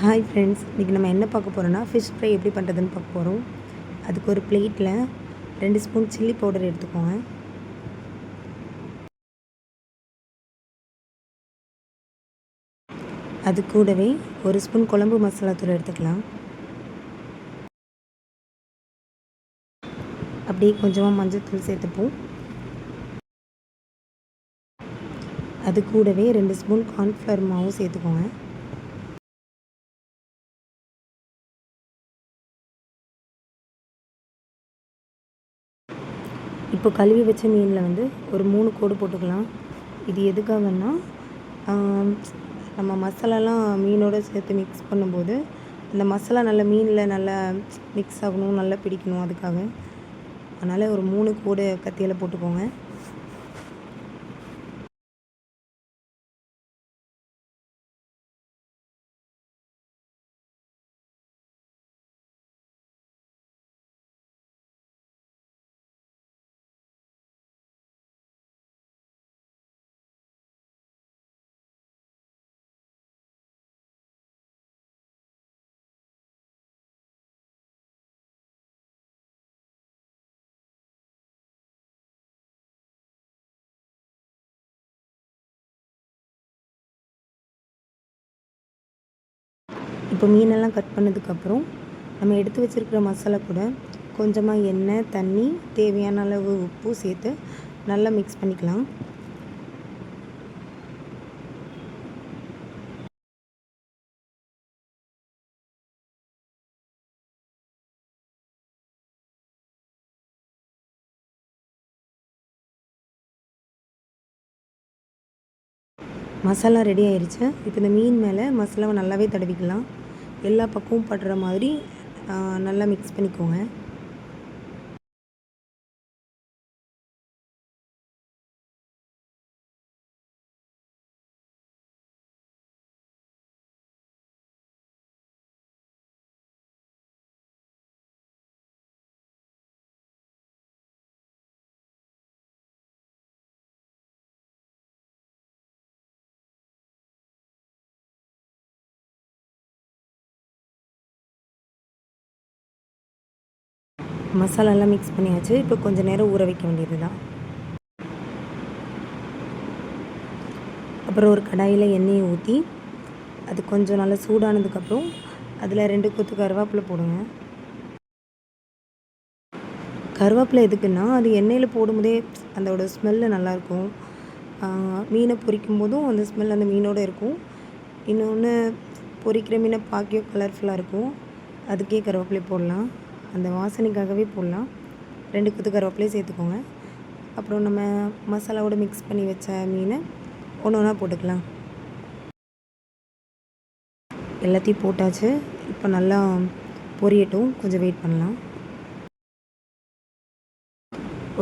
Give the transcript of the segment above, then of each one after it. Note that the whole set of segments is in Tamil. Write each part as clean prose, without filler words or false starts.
ஹாய் ஃப்ரெண்ட்ஸ், இன்றைக்கி நம்ம என்ன பார்க்க போகிறோன்னா ஃபிஷ் ஃப்ரை எப்படி பண்ணுறதுன்னு பார்க்க போகிறோம். அதுக்கு ஒரு பிளேட்டில் 2 ஸ்பூன் சில்லி பவுடர் எடுத்துக்கோங்க. அது கூடவே 1 ஸ்பூன் குழம்பு மசாலா தூள் எடுத்துக்கலாம். அப்படியே கொஞ்சமாக மஞ்சள் தூள் சேர்த்துப்போம். அது கூடவே 2 ஸ்பூன் கார்ன்ஃப்ளவர் மாவும் சேர்த்துக்கோங்க. இப்போ கழுவி வச்ச மீனில் ஒரு 3 கோடு போட்டுக்கலாம். இது எதுக்காகன்னா, நம்ம மசாலாலாம் மீனோடு சேர்த்து மிக்ஸ் பண்ணும்போது அந்த மசாலா நல்லா மீனில் நல்லா மிக்ஸ் ஆகணும், நல்லா பிடிக்கணும். அதுக்காக அதனால் ஒரு 3 கோடு கத்தியால் போட்டுக்கோங்க. இப்போ மீனெல்லாம் கட் பண்ணதுக்கப்புறம் நம்ம எடுத்து வச்சுருக்கிற மசாலா கூட கொஞ்சமாக எண்ணெய், தண்ணி, தேவையான அளவு உப்பு சேர்த்து நல்லா மிக்ஸ் பண்ணிக்கலாம். மசாலா ரெடி ஆயிடுச்சு. இப்போ இந்த மீன் மேலே மசாலாவை நல்லாவே தடவிக்கலாம். எல்லா பக்கமும் படுற மாதிரி நல்லா மிக்ஸ் பண்ணிக்கோங்க. மசாலாலாம் மிக்ஸ் பண்ணியாச்சு. இப்போ கொஞ்சம் நேரம் ஊற வைக்க வேண்டியது தான். அப்புறம் ஒரு கடாயில் எண்ணெயை ஊற்றி அது கொஞ்சம் நல்லா சூடானதுக்கப்புறம் அதில் 2 கொத்து கருவேப்பிலை போடுங்க. கருவேப்பிலை எதுக்குன்னா, அது எண்ணெயில் போடும்போதே அதோட ஸ்மெல்லு நல்லாயிருக்கும். மீனை பொரிக்கும் போதும் அந்த ஸ்மெல் அந்த மீனோடு இருக்கும். இன்னொன்று, பொரிக்கிற மீனை பார்க்கவே கலர்ஃபுல்லாக இருக்கும். அதுக்கே கருவேப்பிலை போடலாம், அந்த வாசனைக்காகவே போடலாம். 2 கொத்து கருவேப்பிலையும் சேர்த்துக்கோங்க. அப்புறம் நம்ம மசாலாவோடு மிக்ஸ் பண்ணி வச்ச மீனை ஒன்று ஒன்றா போட்டுக்கலாம். எல்லாத்தையும் போட்டாச்சு. இப்போ நல்லா பொரியட்டும், கொஞ்சம் வெயிட் பண்ணலாம்.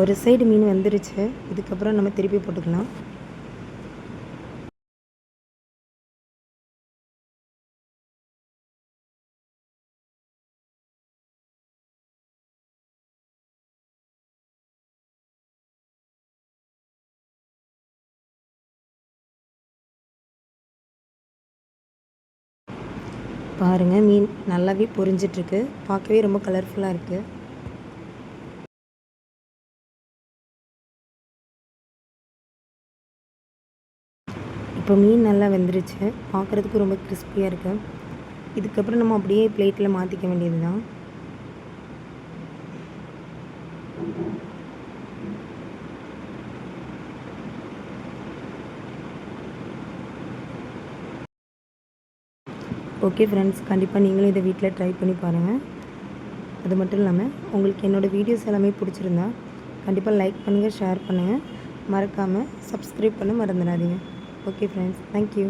ஒரு சைடு மீன் வந்துருச்சு. இதுக்கப்புறம் நம்ம திருப்பி போட்டுக்கலாம். பாருங்கள், மீன் நல்லாவே பொரிஞ்சிட்ருக்கு. பார்க்கவே ரொம்ப கலர்ஃபுல்லாக இருக்குது. இப்போ மீன் நல்லா வெந்துருச்சு. பார்க்குறதுக்கு ரொம்ப கிறிஸ்பியாக இருக்குது. இதுக்கப்புறம் நம்ம அப்படியே பிளேட்டில் மாற்றிக்க வேண்டியது தான். ஓகே ஃப்ரெண்ட்ஸ், கண்டிப்பாக நீங்களும் இதை வீட்டில் ட்ரை பண்ணி பாருங்கள். அது மட்டும் இல்லாமல் உங்களுக்கு என்னோடய வீடியோஸ் எல்லாமே பிடிச்சிருந்தா கண்டிப்பாக லைக் பண்ணுங்கள், ஷேர் பண்ணுங்கள். மறக்காமல் சப்ஸ்கிரைப் பண்ண மறந்துடாதீங்க. Okay friends, thank you.